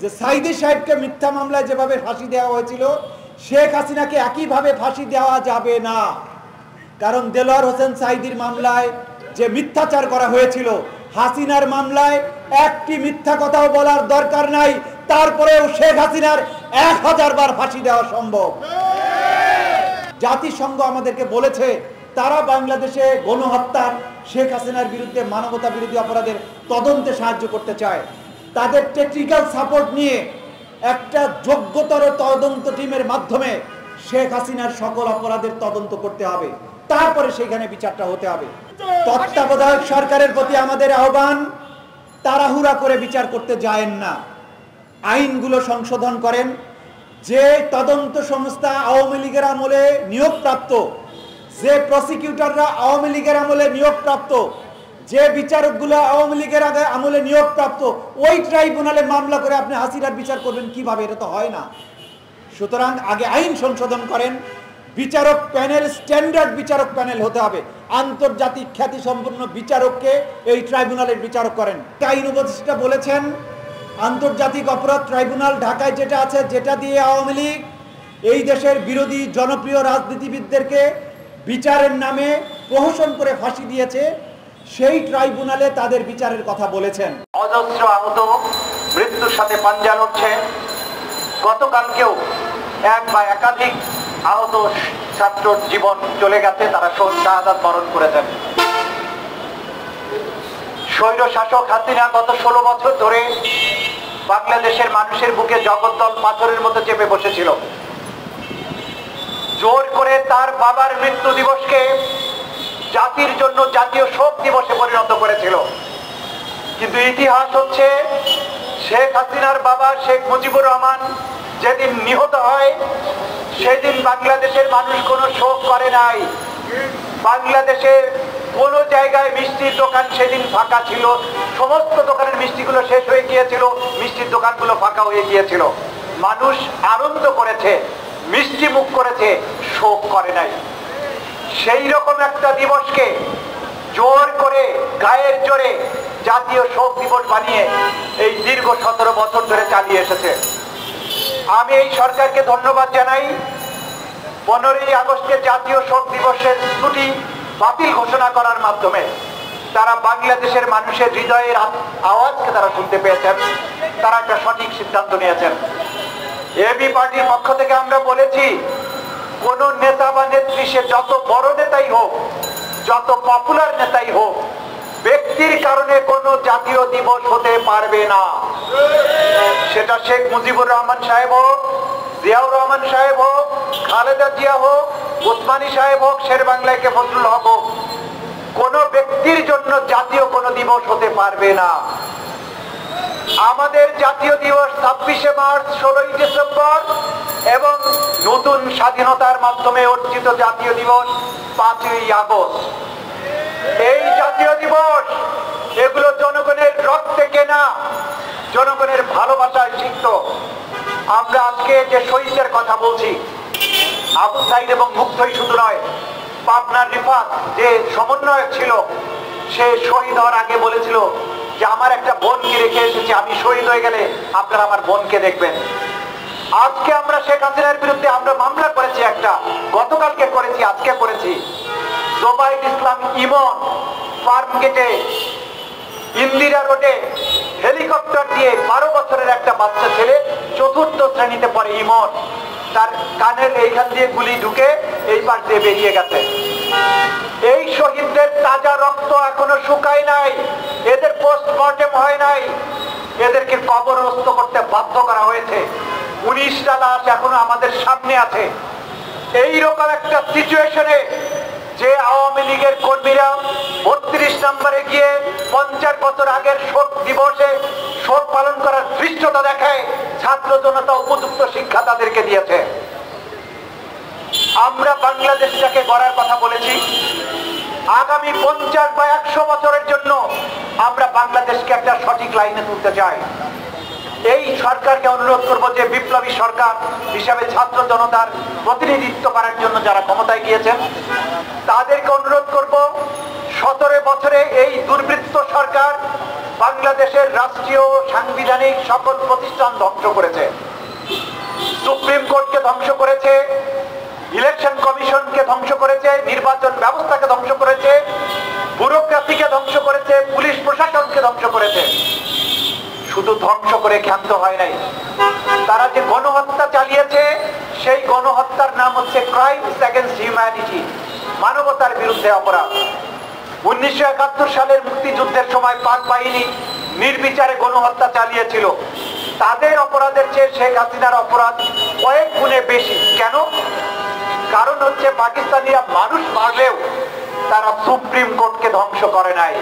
যে সাইদি সাহেবকে মিথ্যা মামলায় যেভাবে ফাঁসি দেওয়া হয়েছিল শেখ হাসিনাকে একইভাবে ফাঁসি দেওয়া যাবে না। কারণ দেলোয়ার হোসেন সাইদির মামলায় যে মিথ্যাচার করা হয়েছিল, হাসিনার মামলায় একটি মিথ্যা কথাও বলার দরকার নাই, তারপরেও শেখ হাসিনার 1000 বার ফাঁসি দেওয়া সম্ভব। জাতিসংঘ আমাদেরকে বলেছে তারা বাংলাদেশে গণহত্যার, শেখ হাসিনার বিরুদ্ধে মানবতা বিরোধী অপরাধের তদন্তে সাহায্য করতে চায়। তাদের টেকনিক্যাল সাপোর্ট নিয়ে একটা যোগ্যতর তদন্ত টিমের মাধ্যমে শেখ হাসিনার সকল অপরাধের তদন্ত করতে হবে, তারপরে সেখানে বিচারটা হতে হবে। তত্ত্বাবধায়ক সরকারের প্রতি আমাদের আহ্বান, তাড়াহুড়া করে বিচার করতে যায়েন না, আইনগুলো সংশোধন করেন। যে তদন্ত সংস্থা আওয়ামী লীগের আমলে নিয়োগপ্রাপ্ত, যে প্রসিকিউটররা আওয়ামী লীগের আমলে নিয়োগপ্রাপ্ত, যে বিচারকগুলো আওয়ামী লীগের আমলে নিয়োগপ্রাপ্ত, ওই ট্রাইব্যুনালে মামলা করে আপনি হাসিনার বিচার করবেন কিভাবে? এটা তো হয় না। সুতরাং আগে আইন সংশোধন করেন, বিচারক প্যানেল স্ট্যান্ডার্ড বিচারক প্যানেল হতে হবে, আন্তর্জাতিক খ্যাতিসম্পন্ন বিচারককে এই ট্রাইব্যুনালের বিচারক করেন। আইন উপদেষ্টা বলেছেন আন্তর্জাতিক অপরাধ ট্রাইব্যুনাল ঢাকায় যেটা আছে, যেটা দিয়ে আওয়ামী লীগ এই দেশের বিরোধী জনপ্রিয় রাজনীতিবিদদেরকে বিচারের নামে প্রহসন করে ফাঁসি দিয়েছে, সেই ট্রাইব্যুনালে তাদের বিচারের কথা বলেছেন। অজস্র আহত, মৃত্যুর সাথে পাঞ্জা লড়ছে। গতকালকেও এক বা একাধিক আহত ছাত্রর জীবন চলে গেছে, তারা শাহাদাত বরণ করেছেন। স্বৈর শাসক হাসিনা গত 16 বছর ধরে বাংলাদেশের মানুষের বুকে জগদ্দল পাথরের মতো চেপে বসেছিল। জোর করে তার বাবার মৃত্যু দিবসকে জাতির জন্য জাতীয় শোক দিবসে পরিণত করেছিল। কিন্তু ইতিহাস হচ্ছে, শেখ হাসিনার বাবা শেখ মুজিবুর রহমান যেদিন নিহত হয় সেদিন বাংলাদেশের মানুষ কোনো শোক করে নাই। বাংলাদেশের কোন জায়গায় মিষ্টির দোকান সেদিন ফাঁকা ছিল, সমস্ত দোকানের মিষ্টিগুলো শেষ হয়ে গিয়েছিল, মিষ্টির দোকানগুলো ফাঁকা হয়ে গিয়েছিল। মানুষ আনন্দ করেছে, মিষ্টি মুখ করেছে, শোক করে নাই। সেই রকম একটা দিবসকে জোর করে গায়ের জোরে জাতীয় শোক দিবস বানিয়ে এই দীর্ঘ 17 বছর ধরে চালিয়ে এসেছে। আমি এই সরকারকে ধন্যবাদ জানাই। 15ই আগস্টে জাতীয় শোক দিবসের ছুটি বাতিল ঘোষণা করার মাধ্যমে তারা বাংলাদেশের মানুষের হৃদয়ের আওয়াজকে তারা শুনতে পেয়েছেন, তারা একটা সঠিক সিদ্ধান্ত নিয়েছেন। এবি পার্টির পক্ষ থেকে আমরা বলেছি, কোন নেতা বা নেত্রী, সে যত বড় নেতাই হোক, যত পপুলার নেতাই হোক, ব্যক্তির কারণে কোনো জাতীয় দিবস হতে পারবে না। সেটা শেখ মুজিবুর রহমান সাহেব হোক, জিয়াউর রহমান সাহেব হোক, খালেদা জিয়া হোক, ওসমানী সাহেব হোক, শের বাংলায় কে ফজলুল হক হোক, কোন ব্যক্তির জন্য জাতীয় কোনো দিবস হতে পারবে না। আমাদের জাতীয় দিবস 26শে মার্চ, 16ই ডিসেম্বর এবং নতুন স্বাধীনতার মাধ্যমে অর্জিত জাতীয় দিবস 5ই আগস্ট। এই জাতীয় দিবস এগুলো জনগণের রক্তে কেনা, জনগণের ভালোবাসায় সিক্ত। আমরা আজকে যে শহীদদের কথা বলছি, আবু সাইদ এবং মুগ্ধই শুধু নয়, পাবনার রিফাত যে সমন্বয়ক ছিল, সে শহীদ হওয়ার আগে বলেছিল যে আমার একটা বোনকে রেখে এসেছি, আমি শহীদ হয়ে গেলে আপনারা আমার বোনকে দেখবেন। আজকে আমরা শেখ হাসিনার বিরুদ্ধে আমরা মামলা করেছি, একটা গতকালকে করেছি, আজকে করেছি। জোবাইদ ইসলাম ইমন ফার্ম গেটে ইন্দিরা রোডে হেলিকপ্টার দিয়ে 12 বছরের একটা বাচ্চা ছেলে, 4র্থ শ্রেণীতে পড়ে ইমন, তার কানের এইখান দিয়ে গুলি ঢুকে এই পাশ দিয়ে বেরিয়ে গেছে। এই শহীদদের তাজা রক্ত এখনো শুকায় নাই, এদের পোস্টমর্টেম হয় নাই, এদেরকে কবরস্থ করতে বাধ্য করা হয়েছে। 19টা লাশ এখনো আমাদের সামনে আছে। এইরকম একটা সিচুয়েশনে যে আওয়ামী লীগের কর্মীরা 32 নম্বরে গিয়ে 50 বছর আগের শোক দিবসে শোক পালন করার ধৃষ্টতা দেখায়, ছাত্র জনতা উপযুক্ত শিক্ষা তাদেরকে দিয়েছে। আমরা বাংলাদেশটাকে গড়ার কথা বলেছি, আগামী 50 বা 100 বছরের জন্য আমরা বাংলাদেশকে একটা সঠিক লাইনে তুলতে চাই। এই সরকারকে অনুরোধ করব যে বিপ্লবী সরকার হিসাবে ছাত্র জনতার প্রতিনিধিত্ব করার জন্য যারা ক্ষমতায় গিয়েছেন তাদেরকে অনুরোধ করব, 17 বছরে এই দুর্বৃত্ত সরকার বাংলাদেশের রাষ্ট্রীয় সাংবিধানিক সকল প্রতিষ্ঠান ধ্বংস করেছে, সুপ্রিম কোর্টকে ধ্বংস করেছে, ইলেকশন কমিশনকে ধ্বংস করেছে, নির্বাচন ব্যবস্থাকে ধ্বংস করেছে, ব্যুরোক্রেসিকে ধ্বংস করেছে, পুলিশ প্রশাসনকে ধ্বংস করেছে। শুধু ধ্বংস করে ক্ষান্ত হয় নাই, তারা যে গণহত্যা চালিয়েছে সেই গণহত্যার নাম হচ্ছে ক্রাইমস এগেইনস্ট হিউম্যানিটি, মানবতার বিরুদ্ধে অপরাধ। 1971 সালের মুক্তিযুদ্ধের সময় পাক বাহিনী নির্বিচারে গণহত্যা চালিয়েছিল। তাদের অপরাধের চেয়ে শেখ হাসিনার অপরাধ কয়েক গুণে বেশি। কেন? কারণ হচ্ছে পাকিস্তানিরা মানুষ মারলেও তারা সুপ্রিম কোর্টকে ধ্বংস করে নাই।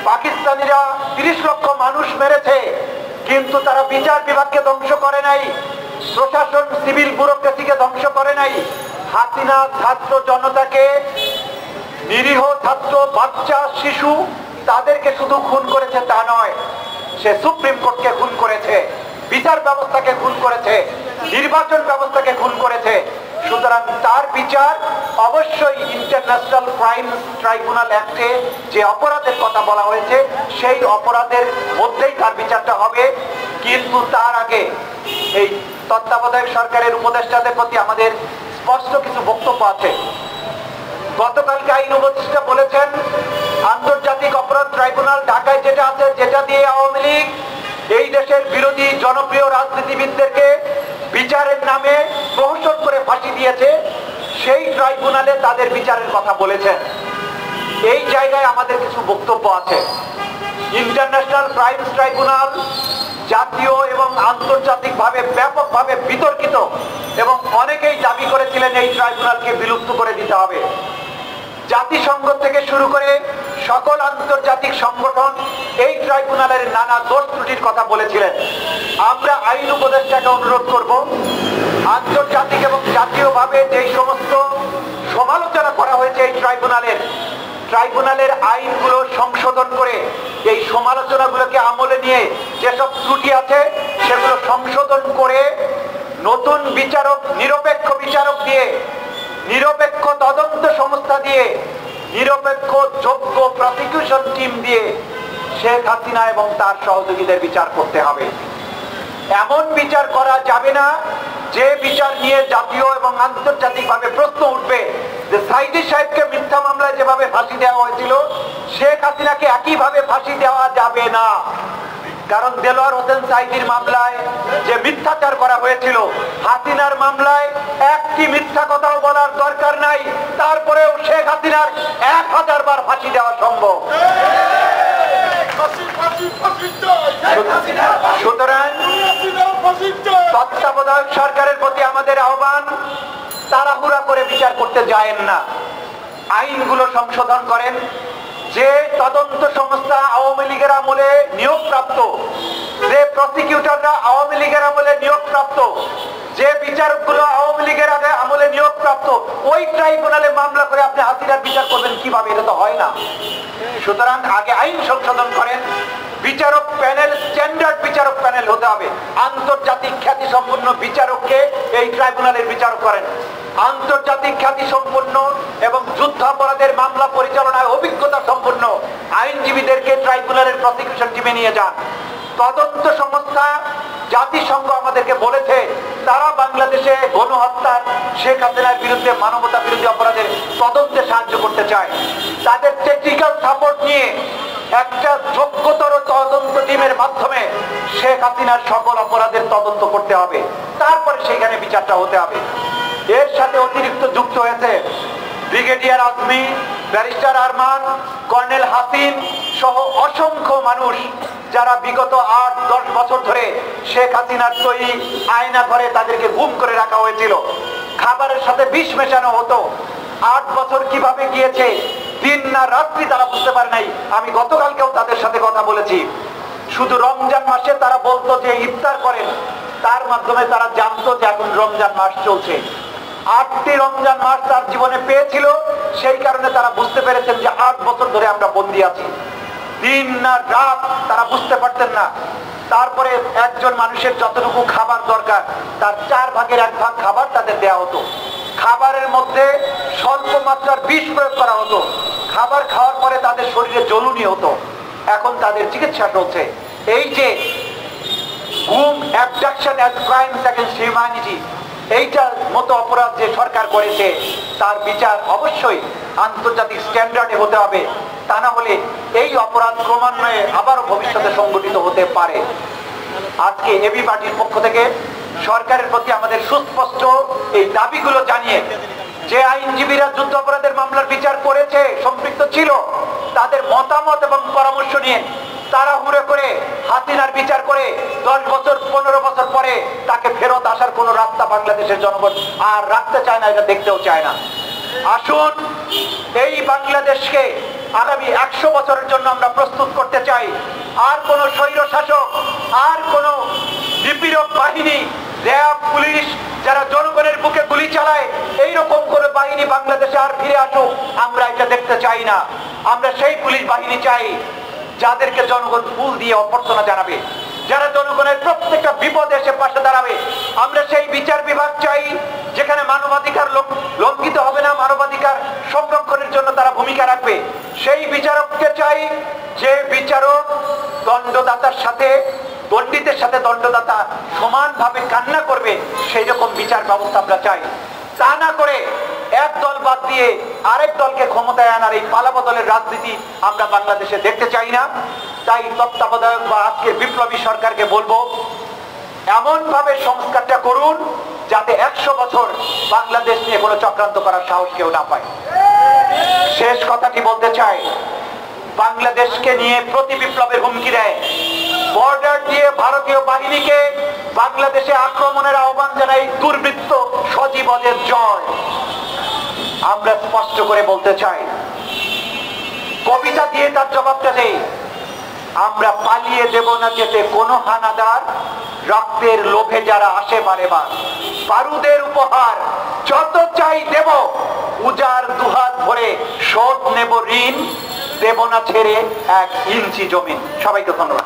পাকিস্তানিরা 30 লক্ষ মানুষ মেরেছে, কিন্তু তারা বিচার বিভাগকে ধ্বংস করে নাই, প্রশাসন সিভিল ব্যুরোক্রেসিকে ধ্বংস করে নাই। হাসিনা ছাত্র জনতাকে, নিরীহ ছাত্র, বাচ্চা, শিশু তাদেরকে শুধু খুন করেছে তা নয়, সে সুপ্রিম কোর্টকে খুন করেছে, বিচার ব্যবস্থাকে খুন করেছে, নির্বাচন ব্যবস্থাকে খুন করেছে। সুতরাং তার বিচার অবশ্যই ইন্টারন্যাশনাল ক্রাইমস ট্রাইব্যুনাল অ্যাক্টে যে অপরাধের কথা বলা হয়েছে সেই অপরাধের মধ্যেই তার বিচারটা হবে। কিন্তু তার আগে এই তত্ত্বাবধায়ক সরকারের উপদেষ্টাদের প্রতি আমাদের স্পষ্ট কিছু বক্তব্য আছে। গতকালকে আইন উপদেষ্টা বলেছেন আন্তর্জাতিক অপরাধ ট্রাইব্যুনাল ঢাকায় যেটা আছে, যেটা দিয়ে আওয়ামী লীগ এই দেশের বিরোধী জনপ্রিয় রাজনীতিবিদদেরকে বিচারের নামে প্রহসন করে ফাঁসি দিয়েছে, সেই ট্রাইব্যুনালে তাদের বিচারের কথা বলেছেন। এই জায়গায় আমাদের কিছু বক্তব্য আছে। ইন্টারন্যাশনাল ক্রাইমস ট্রাইব্যুনাল জাতীয় এবং আন্তর্জাতিকভাবে ব্যাপকভাবে বিতর্কিত এবং অনেকেই দাবি করেছিলেন এই ট্রাইব্যুনালকে বিলুপ্ত করে দিতে হবে। জাতিসংঘ থেকে শুরু করে সকল আন্তর্জাতিক সংগঠন এই ট্রাইব্যুনালের নানা দোষ ত্রুটির কথা বলেছিলেন। আমরা আইন উপদেষ্টাকে অনুরোধ করব, আন্তর্জাতিক এবং জাতীয়ভাবে যে সমস্ত সমালোচনা করা হয়েছে এই ট্রাইব্যুনালের আইনগুলো সংশোধন করে এই সমালোচনাগুলোকে আমলে নিয়ে যেসব ত্রুটি আছে সেগুলো সংশোধন করে নতুন বিচারক, নিরপেক্ষ বিচারক দিয়ে, নিরপেক্ষ তদন্ত সংস্থা দিয়ে, নিরপেক্ষ যোগ্য প্রসিকিউশন টিম দিয়ে শেখ হাসিনা এবং তার সহযোগীদের বিচার করতে হবে। এমন বিচার করা যাবে না যে বিচার নিয়ে জাতীয় এবং আন্তর্জাতিকভাবে প্রশ্ন উঠবে যে সাইদি সাহেবকে মিথ্যা মামলায় যেভাবে ফাঁসি দেওয়া হয়েছিল শেখ হাসিনাকে একইভাবে ফাঁসি দেওয়া যাবে না। কারণ দেলোয়ার হোসেন সাইদির মামলায় যে মিথ্যাচার করা হয়েছিল, হাসিনার মামলায় একটি মিথ্যা কথাও বলার দরকার নাই, তারপরেও শেখ হাসিনার 1000 বার ফাঁসি দেওয়া সম্ভব। সুতরাং তত্ত্বাবধায়ক সরকারের প্রতি আমাদের আহ্বান, তাড়াহুড়া করে বিচার করতে যায়েন না, আইনগুলো সংশোধন করেন। যে তদন্ত সংস্থা আওয়ামী লীগের আমলে নিয়োগপ্রাপ্ত, যে প্রসিকিউটররা আওয়ামী লীগের আমলে নিয়োগপ্রাপ্ত, যে বিচারকগুলো আওয়ামী লীগের আমলে নিয়োগপ্রাপ্ত, ওই ট্রাইব্যুনালে মামলা করে আপনি হাসিনার বিচার করবেন কিভাবে? এটা তো হয় না। সুতরাং আগে আইন সংশোধন করেন, বিচারক প্যানেল স্ট্যান্ডার্ড বিচারক প্যানেল হতে হবে, আন্তর্জাতিক খ্যাতি সম্পন্ন বিচারককে এই ট্রাইব্যুনালের বিচারক করেন। আন্তর্জাতিক খ্যাতি সম্পন্ন এবং যুদ্ধাপরাধের মামলা পরিচালনায় অভিজ্ঞতা সম্পন্ন আইনজীবীদেরকে ট্রাইব্যুনালের প্রসিকিউশন টিমে নিয়ে যান। তদন্ত সংস্থা জাতিসংঘ আমাদেরকে বলেছে তারা বাংলাদেশে গণহত্যার, শেখ হাসিনার বিরুদ্ধে মানবতা বিরোধী অপরাধের তদন্তে সাহায্য করতে চায়। তাদের টেকনিক্যাল সাপোর্ট নিয়ে একটা যোগ্যতর তদন্ত টিমের মাধ্যমে শেখ হাসিনার সকল অপরাধের তদন্ত করতে হবে, তারপরে সেখানে বিচারটা হতে হবে। এর সাথে অতিরিক্ত যুক্ত হয়েছে brigadier Azmi, barrister Arman, colonel Hasin সহ অসংখ্য মানুষ যারা বিগত 8-10 বছর ধরে শেখ হাসিনার তৈরি আয়না ঘরে তাদেরকে গুম করে রাখা হয়েছিল, খাবারের সাথে বিষ মেশানো হতো। 8 বছর কিভাবে গিয়েছে, দিন না রাত্রি তারা বুঝতে পারে নাই। আমি গতকালকেও তাদের সাথে কথা বলেছি। শুধু রমজান মাসে তারা বলতো যে ইফতার করেন, তার মাধ্যমে তারা জানতো যে এখন রমজান মাস চলছে। 8টি রমজান মাস তার জীবনে পেয়েছিল, সেই কারণে তারা বুঝতে পেরেছেন যে 8 বছর ধরে আমরা বন্দী আছি। দিন না রাত তারা বুঝতে পারতেন না। তারপরে একজন মানুষের যতটুকু খাবার দরকার তার 4 ভাগের 1 ভাগ খাবার তাদের দেওয়া হতো। খাবারের মধ্যে স্বল্প মাত্রার বিষ প্রয়োগ করা হতো। খাবার খাওয়ার পরে তাদের শরীরে জ্বলুনি হতো। এখন তাদের চিকিৎসা চলছে। এই যে গুম, abduction as crimes against humanity, এইটার মতো অপরাধ যে সরকার করেছে তার বিচার অবশ্যই আন্তর্জাতিক স্ট্যান্ডার্ডে হতে হবে, তা না হলে এই অপরাধ ক্রমান্বয়ে আবারও ভবিষ্যতে সংগঠিত হতে পারে। আজকে এবি পার্টির পক্ষ থেকে সরকারের প্রতি আমাদের সুস্পষ্ট এই দাবিগুলো জানিয়ে, যে আইনজীবীরা যুদ্ধ অপরাধের মামলার বিচার করেছে, সম্পৃক্ত ছিল, তাদের মতামত এবং পরামর্শ নিয়ে তাড়াহুড়ো করে হাসিনার বিচার করে 10 বছর 15 বছর পরে তাকে ফেরত আসার কোন রাস্তা বাংলাদেশের জনগণ আর রাখতে চায় না, এটা দেখতেও চায় না। আসুন এই বাংলাদেশকে আগামী 100 বছরের জন্য আমরা প্রস্তুত করতে চাই। আর কোন স্বৈর শাসক, আর কোন নিপীড়ক বাহিনী, র্যাব, পুলিশ যারা জনগণের বুকে গুলি চালায়, এইরকম কোন বাহিনী বাংলাদেশে আর ফিরে আসুক আমরা এটা দেখতে চাই না। আমরা সেই পুলিশ বাহিনী চাই যাদেরকে জনগণ ফুল দিয়ে অভ্যর্থনা জানাবে, যারা জনগণের প্রত্যেকটা বিপদে এসে পাশে দাঁড়াবে। আমরা সেই বিচার বিভাগ চাই যেখানে মানবাধিকার লঙ্ঘিত হবে না, মানবাধিকার সংরক্ষণের জন্য তারা ভূমিকা রাখবে। সেই বিচারককে চাই যে বিচারক দণ্ডদাতার সাথে, দণ্ডিতের সাথে দণ্ডদাতা সমানভাবে কান্না করবে, সেই রকম বিচার ব্যবস্থা আমরা চাই। তা না করে এক দল বাদ দিয়ে আরেক দলকে ক্ষমতায় আনার এই পালাবদলের রাজনীতি আমরা বাংলাদেশে দেখতে চাই না। তাই তত্ত্বাবধায়ক বা আজকে বিপ্লবী সরকারকে বলবো, এমন ভাবে সংস্কারটা করুন যাতে 100 বছর বাংলাদেশ নিয়ে কোনো চক্রান্ত করার সাহস কেউ না পায়। শেষ কথাটি বলতে চাই, বাংলাদেশকে নিয়ে প্রতি বিপ্লবের হুমকি দেয়, বর্ডার দিয়ে ভারতীয় বাহিনীকে বাংলাদেশে আক্রমণের আহ্বান জানাই দুর্বৃত্ত সজীবদের জয়। আমরা স্পষ্ট করে বলতে চাই, কবিতা দিয়ে তার জবাবটা দেই, আমরা পালিয়ে দেব না যেতে কোনো হানাদার, রক্তের লোভে যারা আসে বারে বার, বারুদের উপহার যত চাই দেব, উজার দুহাত ভরে শোধ নেব ঋণ, দেব না ছেড়ে 1 ইঞ্চি জমি। সবাইকে ধন্যবাদ।